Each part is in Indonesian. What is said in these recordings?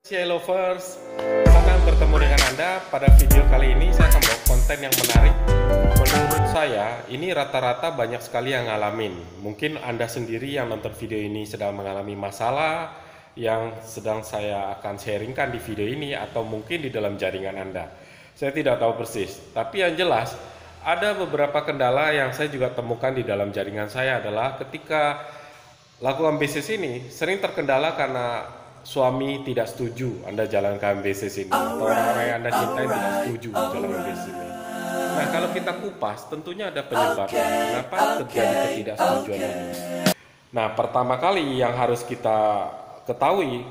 Lovers, senang bertemu dengan Anda. Pada video kali ini saya akan bawa konten yang menarik. Menurut saya, ini rata-rata banyak sekali yang ngalamin. Mungkin Anda sendiri yang nonton video ini sedang mengalami masalah yang sedang saya akan sharingkan di video ini, atau mungkin di dalam jaringan Anda. Saya tidak tahu persis, tapi yang jelas ada beberapa kendala yang saya juga temukan di dalam jaringan saya adalah ketika lakukan bisnis ini sering terkendala karena suami tidak setuju Anda jalankan bisnis ini, atau orang-orang yang Anda cintai tidak setuju jalankan bisnis ini. Nah, kalau kita kupas, tentunya ada penyebabnya. Kenapa terjadi ketidaksetujuan ini? Nah, pertama kali yang harus kita ketahui,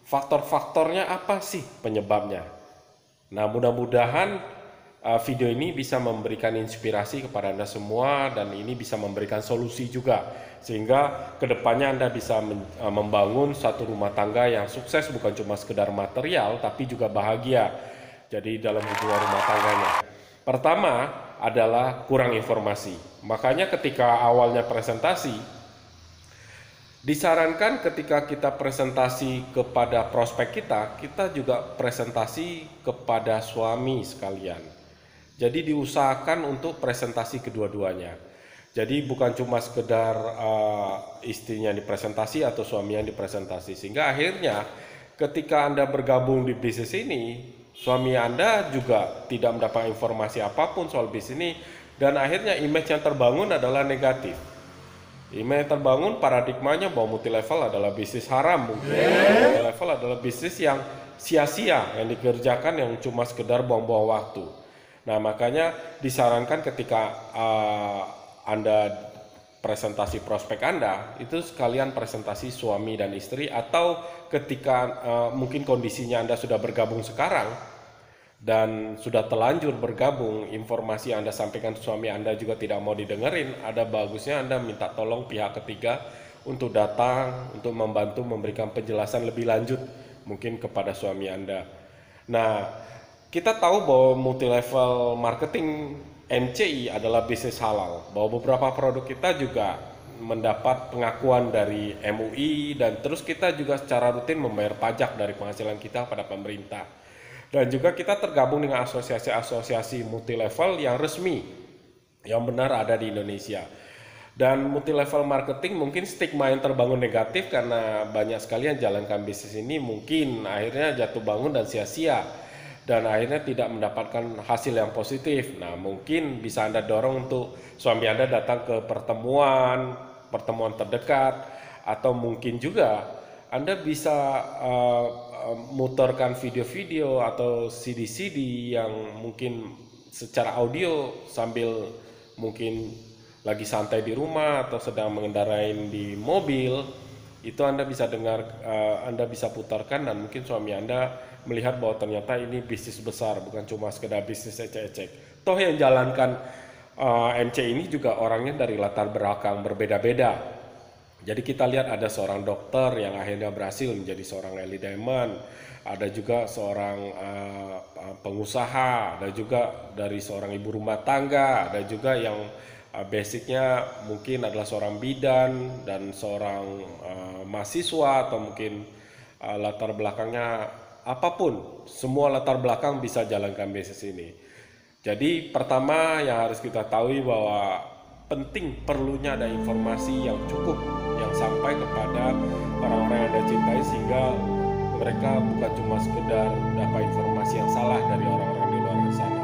faktor-faktornya apa sih penyebabnya. Nah, mudah-mudahan video ini bisa memberikan inspirasi kepada Anda semua, dan ini bisa memberikan solusi juga, sehingga kedepannya Anda bisa membangun satu rumah tangga yang sukses, bukan cuma sekedar material tapi juga bahagia jadi dalam hubungan rumah tangganya. Pertama adalah kurang informasi. Makanya ketika awalnya presentasi, disarankan ketika kita presentasi kepada prospek kita, kita juga presentasi kepada suami sekalian. Jadi diusahakan untuk presentasi kedua-duanya. Jadi bukan cuma sekedar istrinya dipresentasi atau suami yang dipresentasi. Sehingga akhirnya ketika Anda bergabung di bisnis ini, suami Anda juga tidak mendapat informasi apapun soal bisnis ini, dan akhirnya image yang terbangun adalah negatif. Image yang terbangun paradigmanya bahwa multi level adalah bisnis haram, mungkin multi level adalah bisnis yang sia-sia, yang dikerjakan yang cuma sekedar buang-buang waktu. Nah, makanya disarankan ketika Anda presentasi prospek Anda, itu sekalian presentasi suami dan istri, atau ketika mungkin kondisinya Anda sudah bergabung sekarang dan sudah terlanjur bergabung, informasi yang Anda sampaikan ke suami Anda juga tidak mau didengerin, ada bagusnya Anda minta tolong pihak ketiga untuk datang, untuk membantu memberikan penjelasan lebih lanjut mungkin kepada suami Anda. Nah, kita tahu bahwa multi level marketing MCI adalah bisnis halal, bahwa beberapa produk kita juga mendapat pengakuan dari MUI, dan terus kita juga secara rutin membayar pajak dari penghasilan kita pada pemerintah. Dan juga kita tergabung dengan asosiasi-asosiasi multi level yang resmi, yang benar ada di Indonesia. Dan multi level marketing mungkin stigma yang terbangun negatif karena banyak sekali yang jalankan bisnis ini mungkin akhirnya jatuh bangun dan sia-sia, dan akhirnya tidak mendapatkan hasil yang positif. Nah, mungkin bisa Anda dorong untuk suami Anda datang ke pertemuan terdekat, atau mungkin juga Anda bisa muterkan video-video atau CD-CD yang mungkin secara audio sambil mungkin lagi santai di rumah atau sedang mengendarai di mobil. Itu Anda bisa dengar, Anda bisa putarkan, dan mungkin suami Anda melihat bahwa ternyata ini bisnis besar, bukan cuma sekedar bisnis ecek-ecek. Toh yang jalankan MC ini juga orangnya dari latar belakang berbeda-beda. Jadi kita lihat ada seorang dokter yang akhirnya berhasil menjadi seorang Elite Diamond, ada juga seorang pengusaha, ada juga dari seorang ibu rumah tangga, ada juga yang basicnya mungkin adalah seorang bidan dan seorang mahasiswa, atau mungkin latar belakangnya apapun, semua latar belakang bisa jalankan bisnis ini. Jadi pertama yang harus kita tahu bahwa penting perlunya ada informasi yang cukup, yang sampai kepada orang-orang yang Anda cintai, sehingga mereka bukan cuma sekedar dapat informasi yang salah dari orang-orang di luar sana.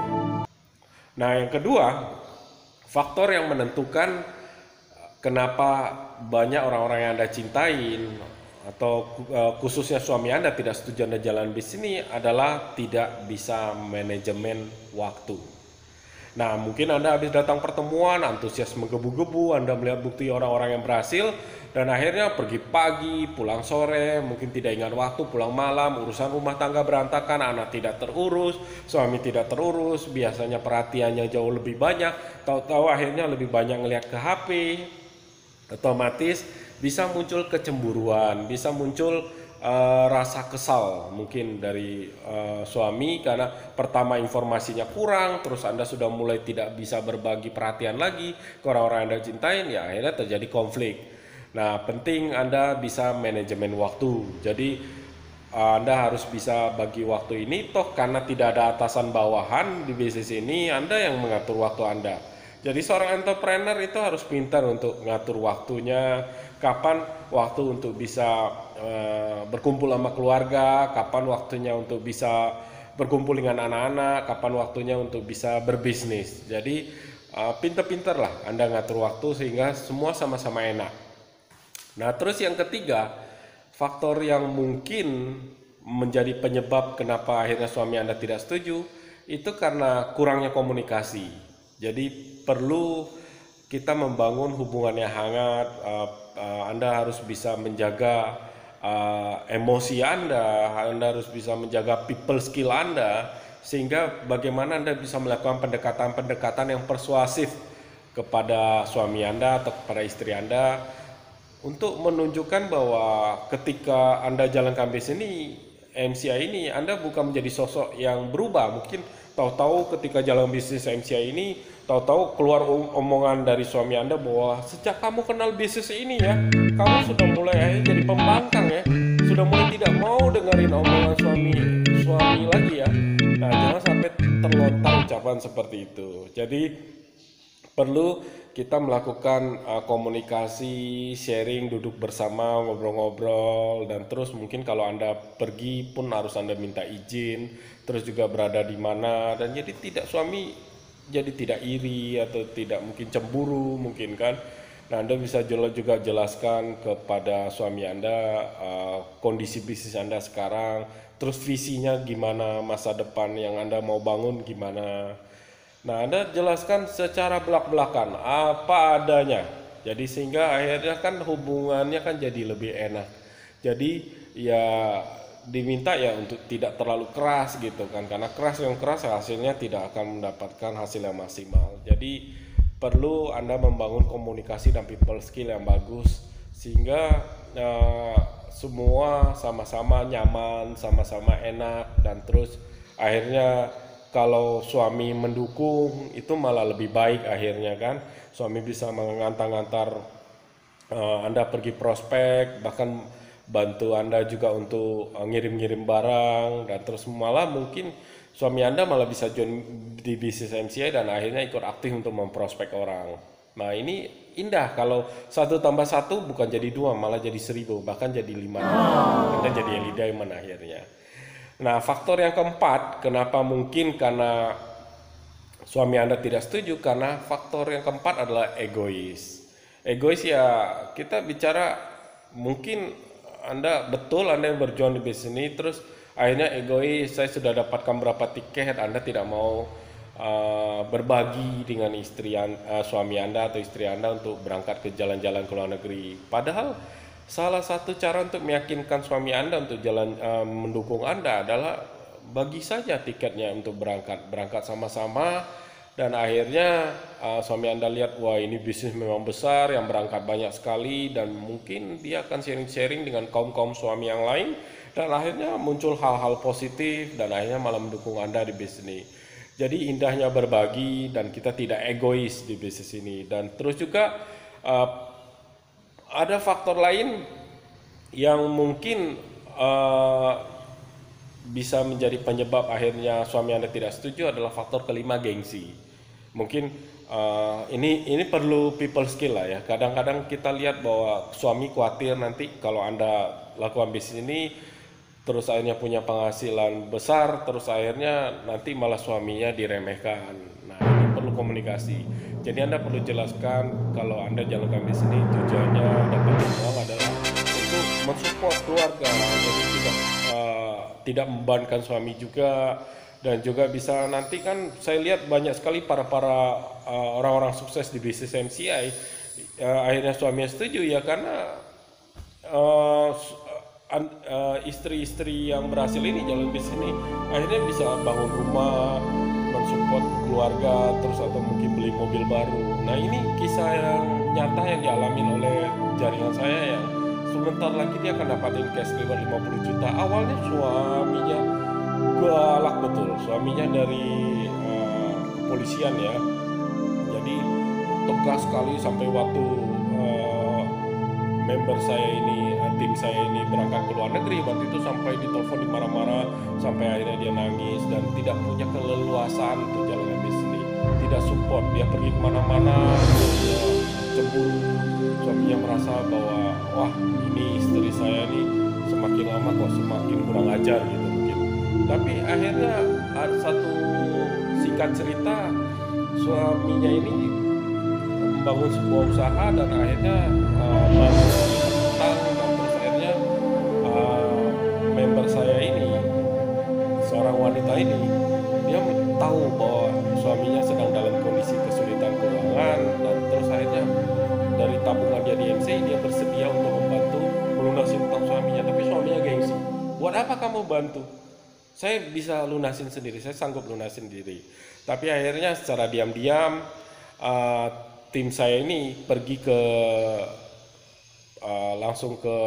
Nah, yang kedua, faktor yang menentukan kenapa banyak orang-orang yang Anda cintain atau khususnya suami Anda tidak setuju Anda jalan bisnis ini adalah tidak bisa manajemen waktu. Nah, mungkin Anda habis datang pertemuan, antusias menggebu-gebu, Anda melihat bukti orang-orang yang berhasil, dan akhirnya pergi pagi, pulang sore, mungkin tidak ingat waktu, pulang malam, urusan rumah tangga berantakan, anak tidak terurus, suami tidak terurus, biasanya perhatiannya jauh lebih banyak, tahu-tahu akhirnya lebih banyak ngelihat ke HP, otomatis bisa muncul kecemburuan, bisa muncul rasa kesal mungkin dari suami karena pertama informasinya kurang, terus Anda sudah mulai tidak bisa berbagi perhatian lagi ke orang-orang yang Anda cintain, ya akhirnya terjadi konflik. Nah, penting Anda bisa manajemen waktu. Jadi Anda harus bisa bagi waktu ini, toh karena tidak ada atasan bawahan di bisnis ini, Anda yang mengatur waktu Anda. Jadi seorang entrepreneur itu harus pintar untuk mengatur waktunya, kapan waktu untuk bisa berkumpul sama keluarga, kapan waktunya untuk bisa berkumpul dengan anak-anak, kapan waktunya untuk bisa berbisnis. Jadi pintar-pintar lah Anda ngatur waktu sehingga semua sama-sama enak. Nah, terus yang ketiga, faktor yang mungkin menjadi penyebab kenapa akhirnya suami Anda tidak setuju, itu karena kurangnya komunikasi. Jadi perlu kita membangun hubungan yang hangat. Anda harus bisa menjaga emosi Anda harus bisa menjaga people skill Anda, sehingga bagaimana Anda bisa melakukan pendekatan-pendekatan yang persuasif kepada suami Anda atau kepada istri Anda untuk menunjukkan bahwa ketika Anda jalankan bisnis ini, MCI ini, Anda bukan menjadi sosok yang berubah. Mungkin tahu-tahu ketika jalan bisnis MCI ini, tahu-tahu keluar omongan dari suami Anda bahwa sejak kamu kenal bisnis ini ya, kamu sudah mulai akhirnya jadi pembangkang ya, sudah mulai tidak mau dengerin omongan suami lagi ya. Nah, jangan sampai terlontar ucapan seperti itu. Jadi perlu kita melakukan komunikasi, sharing, duduk bersama, ngobrol-ngobrol, dan terus mungkin kalau Anda pergi pun harus Anda minta izin, terus juga berada di mana, dan jadi suami jadi tidak iri atau tidak mungkin cemburu mungkin kan. Nah, Anda bisa juga jelaskan kepada suami Anda kondisi bisnis Anda sekarang, terus visinya gimana, masa depan yang Anda mau bangun gimana. Nah, Anda jelaskan secara belak-belakan apa adanya. Jadi sehingga akhirnya kan hubungannya kan jadi lebih enak. Jadi ya diminta ya untuk tidak terlalu keras gitu kan. Karena keras hasilnya tidak akan mendapatkan hasil yang maksimal. Jadi perlu Anda membangun komunikasi dan people skill yang bagus sehingga semua sama-sama nyaman, sama-sama enak, dan terus akhirnya kalau suami mendukung itu malah lebih baik akhirnya kan. Suami bisa mengantar-antar Anda pergi prospek, bahkan bantu Anda juga untuk ngirim-ngirim barang, dan terus malah mungkin suami Anda malah bisa join di bisnis MCI dan akhirnya ikut aktif untuk memprospek orang. Nah, ini indah kalau 1+1 bukan jadi 2, malah jadi 1000, bahkan jadi 5. Anda jadi Ellie Diamond akhirnya. Nah, faktor yang keempat, kenapa mungkin karena suami Anda tidak setuju, karena faktor yang keempat adalah egois. Egois ya, kita bicara mungkin Anda yang berjuang di bisnis ini, terus akhirnya egois, saya sudah dapatkan berapa tiket, Anda tidak mau berbagi dengan suami Anda atau istri Anda untuk berangkat ke jalan-jalan ke luar negeri. Padahal salah satu cara untuk meyakinkan suami Anda untuk mendukung Anda adalah bagi saja tiketnya untuk berangkat sama-sama, dan akhirnya suami Anda lihat, wah ini bisnis memang besar, yang berangkat banyak sekali, dan mungkin dia akan sharing-sharing dengan kaum-kaum suami yang lain, dan akhirnya muncul hal-hal positif, dan akhirnya malah mendukung Anda di bisnis ini. Jadi indahnya berbagi, dan kita tidak egois di bisnis ini. Dan terus juga ada faktor lain yang mungkin bisa menjadi penyebab akhirnya suami Anda tidak setuju, adalah faktor kelima, gengsi. Mungkin ini perlu people skill lah ya. Kadang-kadang kita lihat bahwa suami khawatir nanti kalau Anda lakukan bisnis ini terus akhirnya punya penghasilan besar, terus akhirnya nanti malah suaminya diremehkan. Nah, ini perlu komunikasi. Jadi Anda perlu jelaskan kalau Anda jalankan bisnis ini tujuannya dapat uang adalah untuk mensupport keluarga, jadi tidak membebankan suami juga, dan juga bisa nanti kan saya lihat banyak sekali para orang-orang sukses di bisnis MCI akhirnya suaminya setuju ya, karena istri-istri yang berhasil ini jalan bisnis ini akhirnya bisa bangun rumah, mensupport keluarga, terus atau mungkin beli mobil baru. Nah, ini kisah yang nyata yang dialami oleh jaringan saya, yang sebentar lagi dia akan dapatin cash reward 50 juta. Awalnya suaminya galak betul, suaminya dari kepolisian ya, jadi tegas sekali, sampai waktu member saya ini tim saya ini berangkat ke luar negeri. Waktu itu sampai ditelepon dimarah-marah, sampai akhirnya dia nangis dan tidak punya keleluasaan untuk jalan bisnis, tidak support. Dia pergi kemana-mana, dia cemburu. Suaminya merasa bahwa wah, ini istri saya nih semakin lama kok semakin kurang ajar gitu mungkin. Tapi akhirnya ada satu singkat cerita, suaminya ini membangun sebuah usaha dan akhirnya bangun utang, dan terus akhirnya member saya ini, seorang wanita ini, dia tahu bahwa suaminya sedang dalam kondisi kesulitan keuangan, dan terus akhirnya dari tabungan dia di MC dia bersedia untuk membantu melunasi utang suaminya. Tapi suaminya gengsi, buat apa kamu bantu, saya bisa lunasin sendiri, saya sanggup lunasin sendiri. Tapi akhirnya secara diam-diam tim saya ini pergi ke langsung ke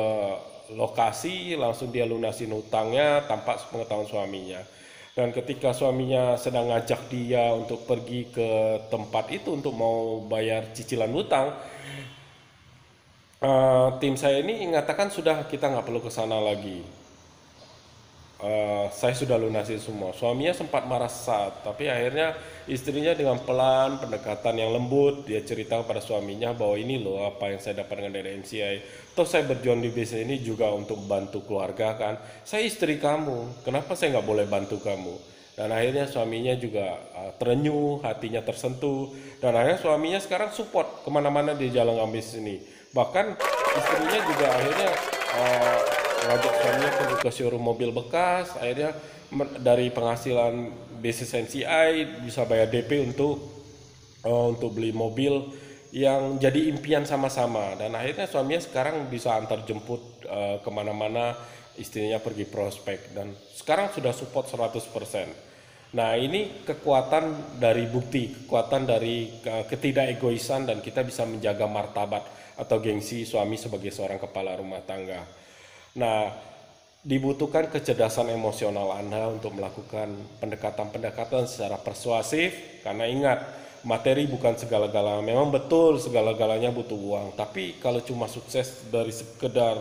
lokasi, langsung dia lunasin utangnya tanpa pengetahuan suaminya. Dan ketika suaminya sedang ngajak dia untuk pergi ke tempat itu untuk mau bayar cicilan utang, tim saya ini mengatakan sudah, kita nggak perlu ke sana lagi. Saya sudah lunasi semua. Suaminya sempat marah saat, tapi akhirnya istrinya dengan pelan, pendekatan yang lembut, dia cerita kepada suaminya bahwa ini loh apa yang saya dapatkan dari MCI. Toh saya berjuang di bisnis ini juga untuk bantu keluarga kan. Saya istri kamu, kenapa saya nggak boleh bantu kamu? Dan akhirnya suaminya juga terenyuh, hatinya tersentuh. Dan akhirnya suaminya sekarang support kemana-mana di jalan bisnis ini. Bahkan istrinya juga akhirnya ngajak suaminya ke showroom mobil bekas. Akhirnya dari penghasilan bisnis NCI bisa bayar DP untuk beli mobil yang jadi impian sama-sama. Dan akhirnya suaminya sekarang bisa antar jemput kemana-mana, istrinya pergi prospek, dan sekarang sudah support 100%. Nah, ini kekuatan dari bukti, kekuatan dari ketidakegoisan, dan kita bisa menjaga martabat atau gengsi suami sebagai seorang kepala rumah tangga. Nah, dibutuhkan kecerdasan emosional Anda untuk melakukan pendekatan-pendekatan secara persuasif, karena ingat, materi bukan segala-galanya. Memang betul segala-galanya butuh uang, tapi kalau cuma sukses dari sekedar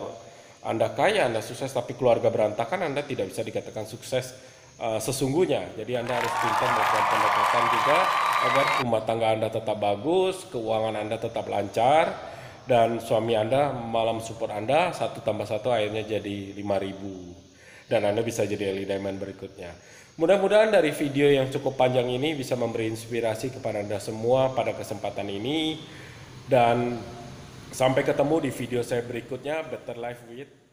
Anda kaya, Anda sukses, tapi keluarga berantakan, Anda tidak bisa dikatakan sukses sesungguhnya. Jadi Anda harus pintar melakukan pendekatan juga agar rumah tangga Anda tetap bagus, keuangan Anda tetap lancar, dan suami Anda malah support Anda, 1+1 akhirnya jadi 5.000, dan Anda bisa jadi early diamond berikutnya. Mudah-mudahan dari video yang cukup panjang ini bisa memberi inspirasi kepada Anda semua pada kesempatan ini, dan sampai ketemu di video saya berikutnya. Better Life with